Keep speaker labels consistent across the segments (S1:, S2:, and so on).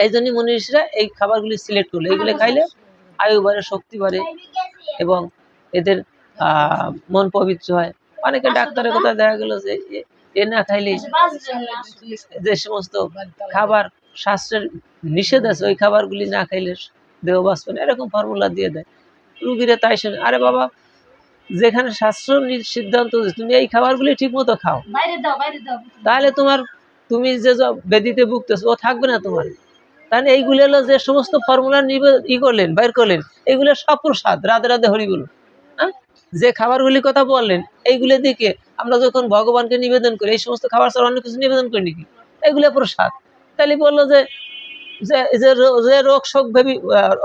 S1: এই জন্য মনীষীরা এই খাবারগুলি সিলেক্ট করলো, এইগুলো খাইলে আয়ু বাড়ে, শক্তি বাড়ে এবং এদের মন পবিত্র হয়। অনেকে ডাক্তারের কথা দেখা গেল যে এ না খাইলে যে সমস্ত খাবার শাস্ত্রের নিষেধ আছে ওই খাবারগুলি না খাইলে দেহ বাঁচবে না, এরকম ফর্মুলা দিয়ে দেয়। রুগীরা তাই শোনে, আরে বাবা যেখানে শাস্ত্র সিদ্ধান্ত তুমি এই খাবারগুলি ঠিক মতো খাও, তাহলে তুমি যে ব্যাধিতে ভুগতেছো ও থাকবে না তোমার। তাহলে এইগুলো হলো যে সমস্ত ফর্মুলা করলেন, বাইর করলেন, এইগুলো সব প্রসাদ। রাধে রাধে হরি বলুন। হ্যাঁ, যে খাবারগুলির কথা বললেন এইগুলো দিকে আমরা যখন ভগবানকে নিবেদন করি, এই সমস্ত খাবার ছাড়া অন্য কিছু নিবেদন করি নাকি? এইগুলো প্রসাদ। তাহলে বললো যে যে রোগ শোক ভেবি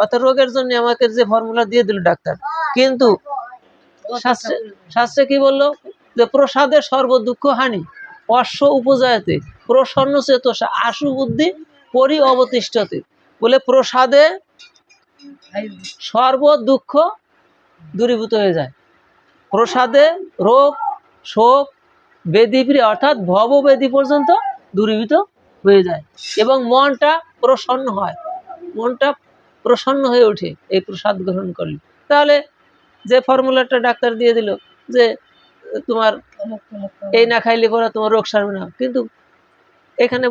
S1: অর্থাৎ রোগের জন্য আমাকে যে ফর্মুলা দিয়ে দিল ডাক্তার, কিন্তু শাস্ত্রে কি বললো যে প্রসাদে সর্ব দুঃখ হানি, অশ্ব উপজায়তে প্রসন্ন চেতসা আশু বুদ্ধি পরি অবতিষ্ঠতে। বলে প্রসাদে সর্ব দুঃখ দূরীভূত হয়ে যায়, প্রসাদে রোগ শোক বেদি অর্থাৎ ভব বেদি পর্যন্ত দূরীভূত হয়ে যায় এবং মনটা প্রসন্ন হয়, মনটা প্রসন্ন হয়ে ওঠে এই প্রসাদ গ্রহণ করলে। তাহলে যে ফর্মুলাটা ডাক্তার দিয়ে দিল যে তোমার এই না খাইলে পরে তোমার রোগ সারবে না, কিন্তু এখানে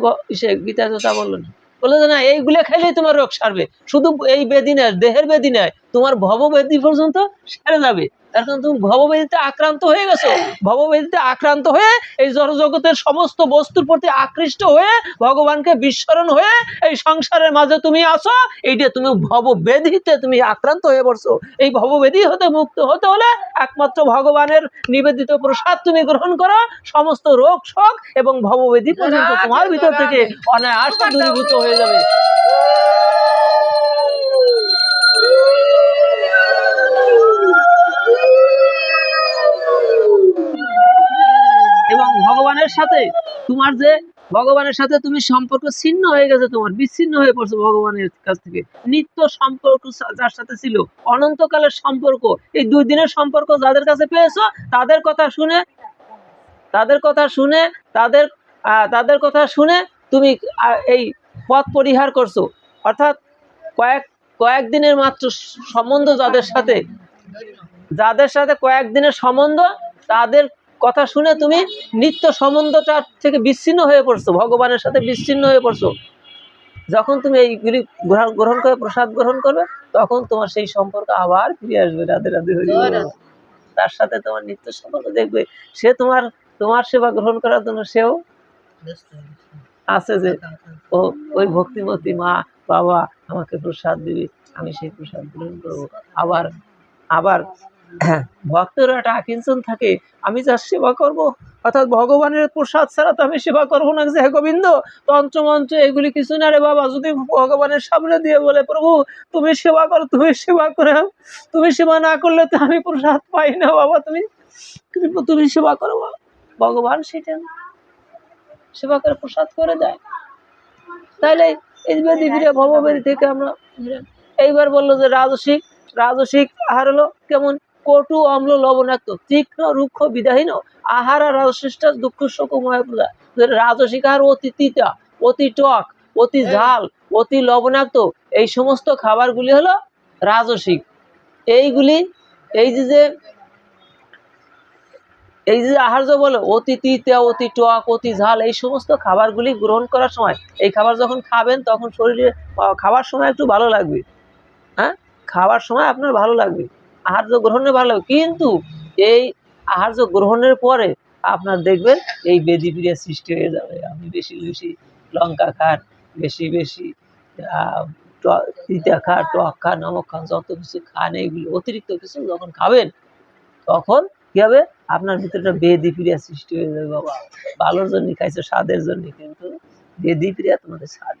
S1: গীতা তা বললো না, বললো যে না এইগুলো খাইলেই তোমার রোগ সারবে, শুধু এই বেদি নয়, দেহের বেদি নয়, তোমার ভব বেদি পর্যন্ত সেরে যাবে। তার কারণ তুমি ভববেদিতে আক্রান্ত হয়ে গেছো, ভববেদিতে আক্রান্ত হয়ে এই জড়জগতের সমস্ত বস্তুর প্রতি আকৃষ্ট হয়ে ভগবানকে বিস্মরণ হয়ে এই সংসারের মাঝে তুমি আছো, এইটা তুমি ভববেদিতে তুমি আক্রান্ত হয়ে পড়ছো। এই ভববেদি হতে মুক্ত হতে হলে একমাত্র ভগবানের নিবেদিত প্রসাদ তুমি গ্রহণ করো, সমস্ত রোগ শোক এবং ভববেদি পর্যন্ত তোমার ভিতর থেকে অনায়াসে দূরীভূত হয়ে যাবে। এবং ভগবানের সাথে তোমার যে ভগবানের সাথে তুমি সম্পর্ক ছিন্ন হয়ে গেছে, তোমার বিচ্ছিন্ন হয়ে পড়ছো ভগবানের কাছ থেকে। নিত্য সম্পর্ক যার সাথে ছিল, অনন্তকালের সম্পর্ক, এই 2 দিনের সম্পর্ক যাদের কাছে পেয়েছো, তাদের কথা শুনে তাদের কথা শুনে তুমি এই পথ পরিহার করছো। অর্থাৎ কয়েকদিনের মাত্র সম্বন্ধ যাদের সাথে কয়েকদিনের সম্বন্ধ, তাদের কথা শুনে তুমি নিত্য সম্বন্ধটা থেকে বিচ্ছিন্ন হয়ে পড়ছো, ভগবানের সাথে বিচ্ছিন্ন হয়ে পড়ছো। যখন তুমি এইগুলি গ্রহণ করে প্রসাদ গ্রহণ করবে, তখন তোমার সেই সম্পর্ক আবার ফিরে আসবে। রাধে রাধে হরি বল। তার সাথে তোমার নিত্য সম্পর্ক দেখবে, সে তোমার সেবা গ্রহণ করার জন্য সেও আছে যে ওই ভক্তিমতী মা বাবা আমাকে প্রসাদ দিবে, আমি সেই প্রসাদ গ্রহণ করবো। আবার ভক্তের একটা আকিঞ্চন থাকে, আমি যার সেবা করব, অর্থাৎ ভগবানের প্রসাদ ছাড়া তো আমি সেবা করবো না। যে গোবিন্দ তন্ত্রমন্ত্র এগুলি কিছু না রে বাবা, যদি ভগবানের সামনে দিয়ে বলে প্রভু তুমি সেবা করো, তুমি সেবা করে, তুমি সেবা না করলে তো আমি প্রসাদ পাই না বাবা, তুমি সেবা করো, ভগবান সেটা সেবা করে প্রসাদ করে দেয়। তাহলে এই বেদি ফিরে ভববেদি থেকে আমরা এইবার বললো যে রাজসিক আহার হলো কেমন? কটু অম্ল লবণাক্ত তীক্ষ্ণ রুক্ষ বিদাহীন আহার আর রাজসিষ্ট দুঃখ শোকময় প্রদা। রাজসিক আহার অতি তিতা, অতি টক, অতি ঝাল, অতি লবণাক্ত, এই সমস্ত খাবারগুলি হলো রাজসিক। এইগুলি এই যে আহার্য বলে অতি তিতা, অতি টক, অতি ঝাল, এই সমস্ত খাবারগুলি গ্রহণ করার সময়, এই খাবার যখন খাবেন তখন শরীরে খাবার সময় একটু ভালো লাগবে, হ্যাঁ, খাবার সময় আপনার ভালো লাগবে, আহার্য গ্রহণে ভালো লাগবে, কিন্তু এই আহার্য গ্রহণের পরে আপনার দেখবেন এই বেদি পিড়িয়া সৃষ্টি হয়ে যাবে। আপনি বেশি বেশি লঙ্কা খান, বেশি বেশি তিতা খান, টক খান, নমক খান, যত কিছু খান, এইগুলি অতিরিক্ত কিছু যখন খাবেন, তখন কি হবে? আপনার ভিতরে একটা বেদি প্রিয়া সৃষ্টি হয়ে যাবে। বাবা ভালোর জন্য খাইছো, স্বাদের জন্য, কিন্তু বেদি প্রিয়া তোমাদের স্বাদ